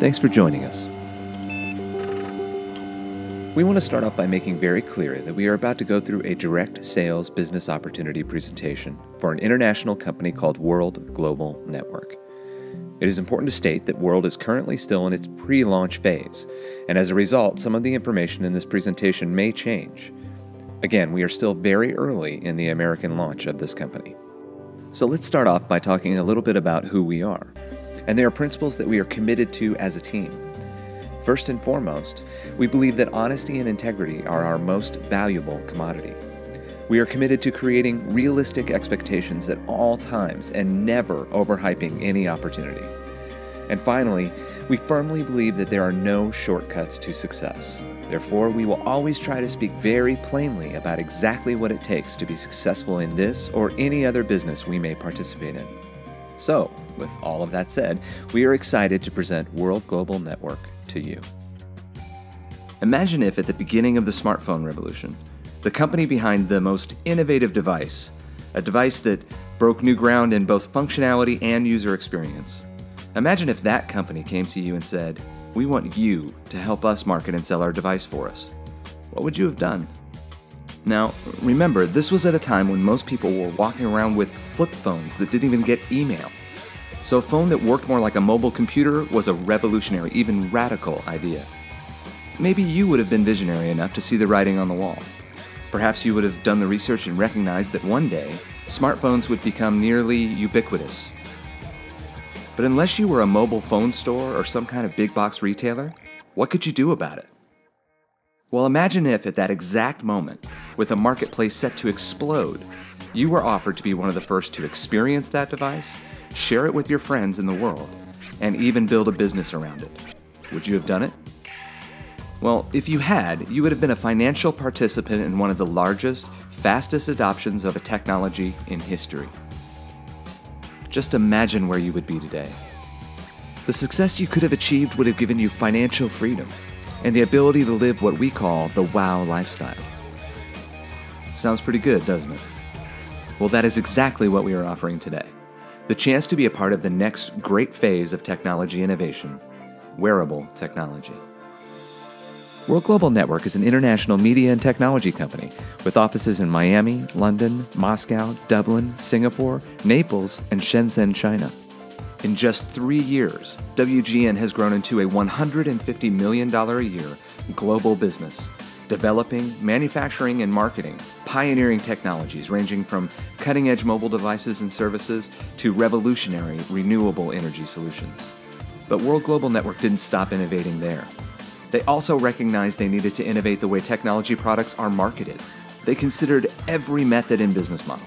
Thanks for joining us. We want to start off by making very clear that we are about to go through a direct sales business opportunity presentation for an international company called World Global Network. It is important to state that World is currently still in its pre-launch phase, and as a result, some of the information in this presentation may change. Again, we are still very early in the American launch of this company. So let's start off by talking a little bit about who we are, and there are principles that we are committed to as a team. First and foremost, we believe that honesty and integrity are our most valuable commodity. We are committed to creating realistic expectations at all times and never overhyping any opportunity. And finally, we firmly believe that there are no shortcuts to success. Therefore, we will always try to speak very plainly about exactly what it takes to be successful in this or any other business we may participate in. So, with all of that said, we are excited to present World Global Network to you. Imagine if at the beginning of the smartphone revolution, the company behind the most innovative device, a device that broke new ground in both functionality and user experience. Imagine if that company came to you and said, "We want you to help us market and sell our device for us." What would you have done? Now, remember, this was at a time when most people were walking around with flip phones that didn't even get email. So a phone that worked more like a mobile computer was a revolutionary, even radical idea. Maybe you would have been visionary enough to see the writing on the wall. Perhaps you would have done the research and recognized that one day, smartphones would become nearly ubiquitous. But unless you were a mobile phone store or some kind of big box retailer, what could you do about it? Well, imagine if at that exact moment, with a marketplace set to explode, you were offered to be one of the first to experience that device, share it with your friends in the world, and even build a business around it. Would you have done it? Well, if you had, you would have been a financial participant in one of the largest, fastest adoptions of a technology in history. Just imagine where you would be today. The success you could have achieved would have given you financial freedom and the ability to live what we call the wow lifestyle. Sounds pretty good, doesn't it? Well, that is exactly what we are offering today. The chance to be a part of the next great phase of technology innovation, wearable technology. World Global Network is an international media and technology company with offices in Miami, London, Moscow, Dublin, Singapore, Naples, and Shenzhen, China. In just 3 years, WGN has grown into a $150 million a year global business, developing, manufacturing, and marketing pioneering technologies ranging from cutting-edge mobile devices and services to revolutionary renewable energy solutions. But World Global Network didn't stop innovating there. They also recognized they needed to innovate the way technology products are marketed. They considered every method and business model.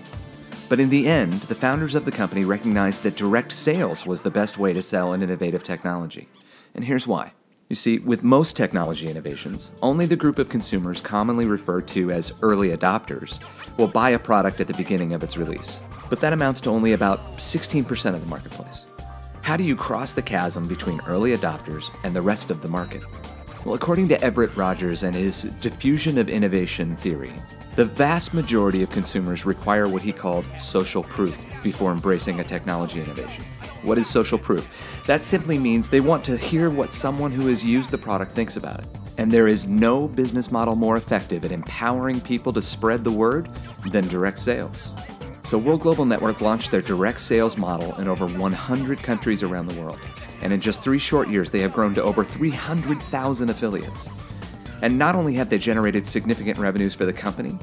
But in the end, the founders of the company recognized that direct sales was the best way to sell an innovative technology. And here's why. You see, with most technology innovations, only the group of consumers commonly referred to as early adopters will buy a product at the beginning of its release. But that amounts to only about 16% of the marketplace. How do you cross the chasm between early adopters and the rest of the market? Well, according to Everett Rogers and his diffusion of innovation theory, the vast majority of consumers require what he called social proof before embracing a technology innovation. What is social proof? That simply means they want to hear what someone who has used the product thinks about it. And there is no business model more effective at empowering people to spread the word than direct sales. So World Global Network launched their direct sales model in over 100 countries around the world. And in just 3 short years, they have grown to over 300,000 affiliates. And not only have they generated significant revenues for the company,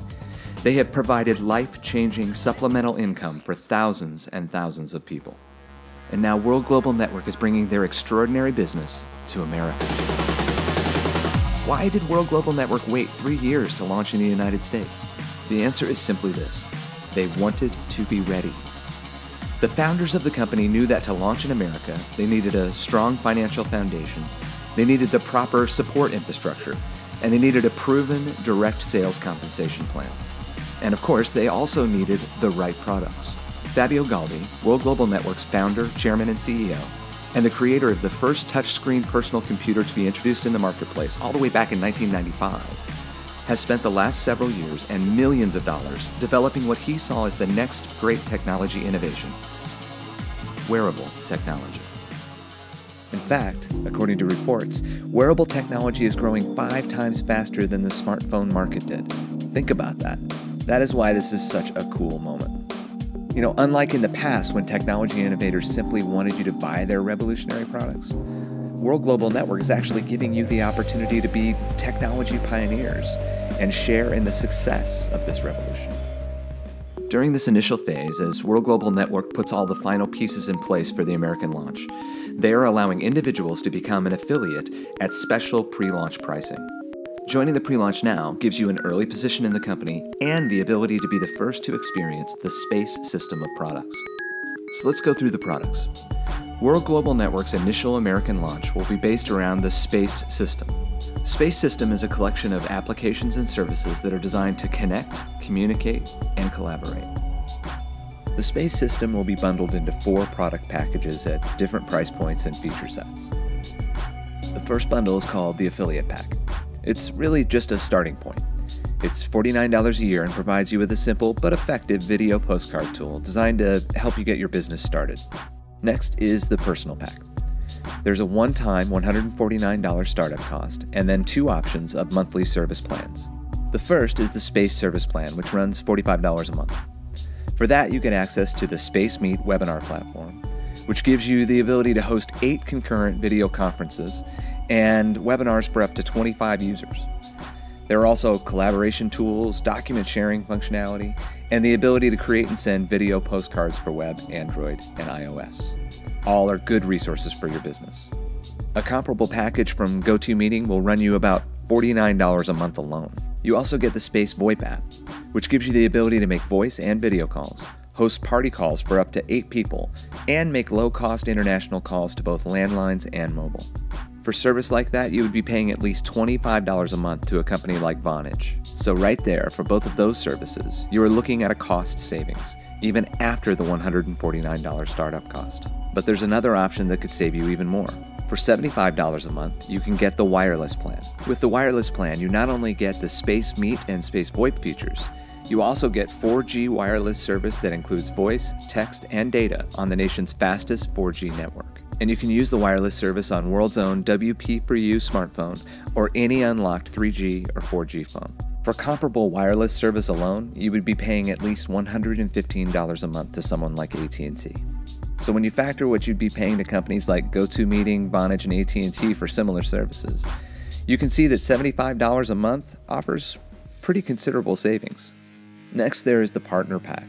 they have provided life-changing supplemental income for thousands and thousands of people. And now World Global Network is bringing their extraordinary business to America. Why did World Global Network wait 3 years to launch in the United States? The answer is simply this. They wanted to be ready. The founders of the company knew that to launch in America, they needed a strong financial foundation, they needed the proper support infrastructure, and they needed a proven direct sales compensation plan. And of course, they also needed the right products. Fabio Galdi, World Global Network's founder, chairman, and CEO, and the creator of the first touchscreen personal computer to be introduced in the marketplace all the way back in 1995, has spent the last several years and millions of dollars developing what he saw as the next great technology innovation, wearable technology. In fact, according to reports, wearable technology is growing 5 times faster than the smartphone market did. Think about that. That is why this is such a cool moment. Unlike in the past when technology innovators simply wanted you to buy their revolutionary products, World Global Network is actually giving you the opportunity to be technology pioneers and share in the success of this revolution. During this initial phase, as World Global Network puts all the final pieces in place for the American launch, they are allowing individuals to become an affiliate at special pre-launch pricing. Joining the pre-launch now gives you an early position in the company and the ability to be the first to experience the space system of products. So let's go through the products. World Global Network's initial American launch will be based around the Space System. Space System is a collection of applications and services that are designed to connect, communicate, and collaborate. The Space System will be bundled into 4 product packages at different price points and feature sets. The first bundle is called the Affiliate Pack. It's really just a starting point. It's $49 a year and provides you with a simple but effective video postcard tool designed to help you get your business started. Next is the Personal Pack. There's a one-time $149 startup cost and then 2 options of monthly service plans. The first is the Space Service Plan, which runs $45 a month. For that, you get access to the Space Meet webinar platform, which gives you the ability to host 8 concurrent video conferences and webinars for up to 25 users. There are also collaboration tools, document sharing functionality, and the ability to create and send video postcards for web, Android, and iOS. All are good resources for your business. A comparable package from GoToMeeting will run you about $49 a month alone. You also get the Space VoIP app, which gives you the ability to make voice and video calls, host party calls for up to 8 people, and make low-cost international calls to both landlines and mobile. For service like that, you would be paying at least $25 a month to a company like Vonage. So right there, for both of those services, you are looking at a cost savings, even after the $149 startup cost. But there's another option that could save you even more. For $75 a month, you can get the wireless plan. With the wireless plan, you not only get the Space Meet and Space VoIP features, you also get 4G wireless service that includes voice, text, and data on the nation's fastest 4G network. And you can use the wireless service on World's own WP4U smartphone or any unlocked 3G or 4G phone. For comparable wireless service alone, you would be paying at least $115 a month to someone like AT&T. So when you factor what you'd be paying to companies like GoToMeeting, Vonage, and AT&T for similar services, you can see that $75 a month offers pretty considerable savings. Next, there is the Partner Pack.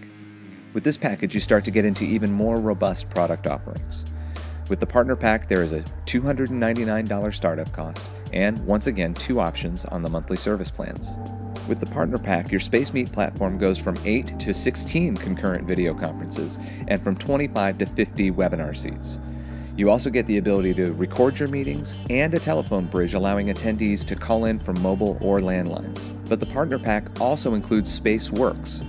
With this package, you start to get into even more robust product offerings. With the Partner Pack, there is a $299 startup cost and, once again, 2 options on the monthly service plans. With the Partner Pack, your Space Meet platform goes from 8 to 16 concurrent video conferences and from 25 to 50 webinar seats. You also get the ability to record your meetings and a telephone bridge allowing attendees to call in from mobile or landlines. But the Partner Pack also includes SpaceWorks,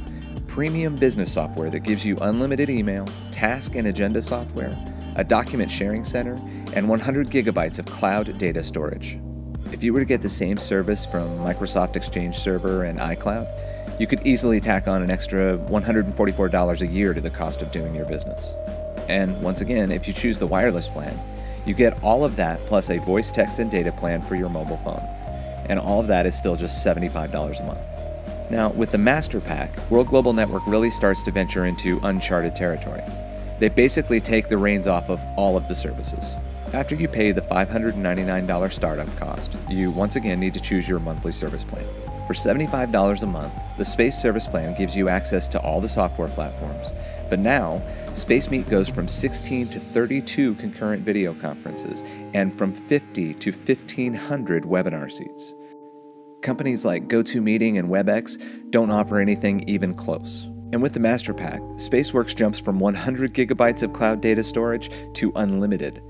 premium business software that gives you unlimited email, task and agenda software, a document sharing center, and 100 gigabytes of cloud data storage. If you were to get the same service from Microsoft Exchange Server and iCloud, you could easily tack on an extra $144 a year to the cost of doing your business. And once again, if you choose the wireless plan, you get all of that plus a voice, text, and data plan for your mobile phone. And all of that is still just $75 a month. Now, with the Master Pack, World Global Network really starts to venture into uncharted territory. They basically take the reins off of all of the services. After you pay the $599 startup cost, you once again need to choose your monthly service plan. For $75 a month, the Space Service Plan gives you access to all the software platforms, but now, Space Meet goes from 16 to 32 concurrent video conferences and from 50 to 1,500 webinar seats. Companies like GoToMeeting and WebEx don't offer anything even close. And with the Master Pack, SpaceWorks jumps from 100 gigabytes of cloud data storage to unlimited.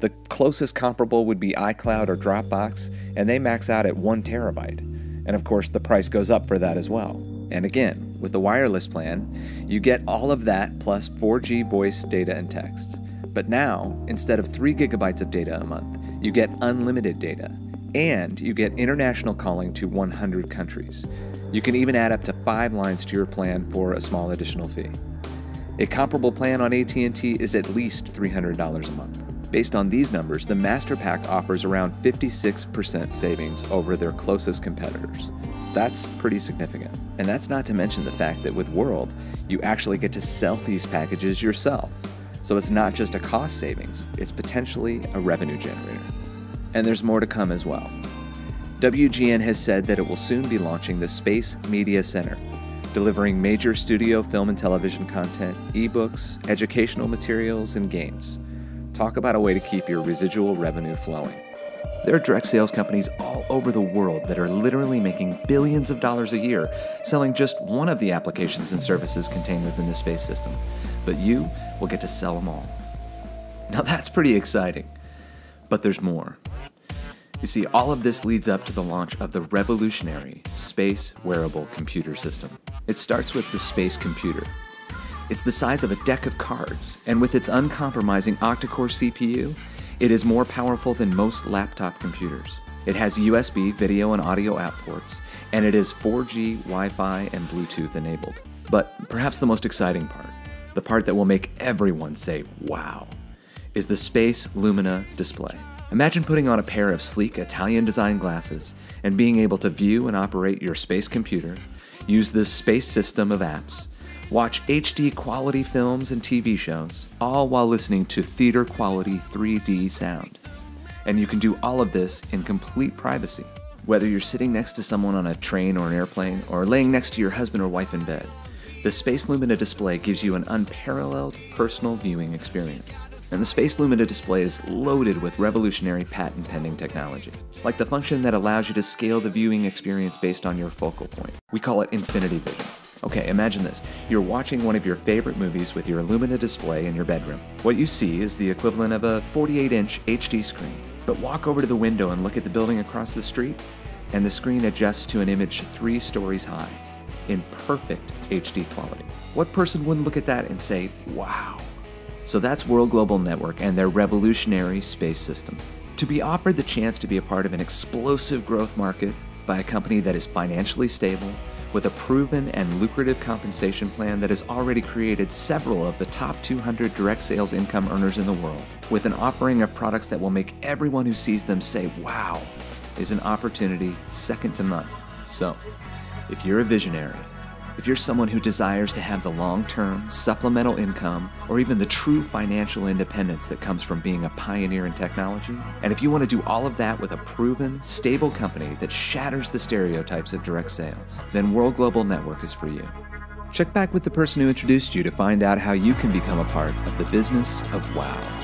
The closest comparable would be iCloud or Dropbox, and they max out at 1 terabyte. And of course, the price goes up for that as well. And again, with the wireless plan, you get all of that plus 4G voice, data, and text. But now, instead of 3 gigabytes of data a month, you get unlimited data, and you get international calling to 100 countries. You can even add up to 5 lines to your plan for a small additional fee. A comparable plan on AT&T is at least $300 a month. Based on these numbers, the Master Pack offers around 56% savings over their closest competitors. That's pretty significant. And that's not to mention the fact that with World, you actually get to sell these packages yourself. So it's not just a cost savings, it's potentially a revenue generator. And there's more to come as well. WGN has said that it will soon be launching the Space Media Center, delivering major studio film and television content, ebooks, educational materials, and games. Talk about a way to keep your residual revenue flowing. There are direct sales companies all over the world that are literally making billions of dollars a year selling just one of the applications and services contained within the space system. But you will get to sell them all. Now that's pretty exciting. But there's more. You see, all of this leads up to the launch of the revolutionary Space Wearable Computer System. It starts with the Space Computer. It's the size of a deck of cards, and with its uncompromising octa-core CPU, it is more powerful than most laptop computers. It has USB video and audio out ports, and it is 4G, Wi-Fi, and Bluetooth enabled. But perhaps the most exciting part, the part that will make everyone say, wow, is the Space Lumina display. Imagine putting on a pair of sleek Italian-designed glasses and being able to view and operate your space computer, use the space system of apps, watch HD quality films and TV shows, all while listening to theater quality 3D sound. And you can do all of this in complete privacy. Whether you're sitting next to someone on a train or an airplane, or laying next to your husband or wife in bed, the Space Lumina display gives you an unparalleled personal viewing experience. And the Space Lumina display is loaded with revolutionary patent-pending technology, like the function that allows you to scale the viewing experience based on your focal point. We call it Infinity Vision. Okay, imagine this. You're watching one of your favorite movies with your Lumina display in your bedroom. What you see is the equivalent of a 48-inch HD screen. But walk over to the window and look at the building across the street, and the screen adjusts to an image 3 stories high, in perfect HD quality. What person wouldn't look at that and say, wow? So that's World Global Network and their revolutionary space system. To be offered the chance to be a part of an explosive growth market by a company that is financially stable, with a proven and lucrative compensation plan that has already created several of the top 200 direct sales income earners in the world, with an offering of products that will make everyone who sees them say, wow, is an opportunity second to none. So, if you're a visionary, if you're someone who desires to have the long-term, supplemental income, or even the true financial independence that comes from being a pioneer in technology, and if you want to do all of that with a proven, stable company that shatters the stereotypes of direct sales, then World Global Network is for you. Check back with the person who introduced you to find out how you can become a part of the business of wow.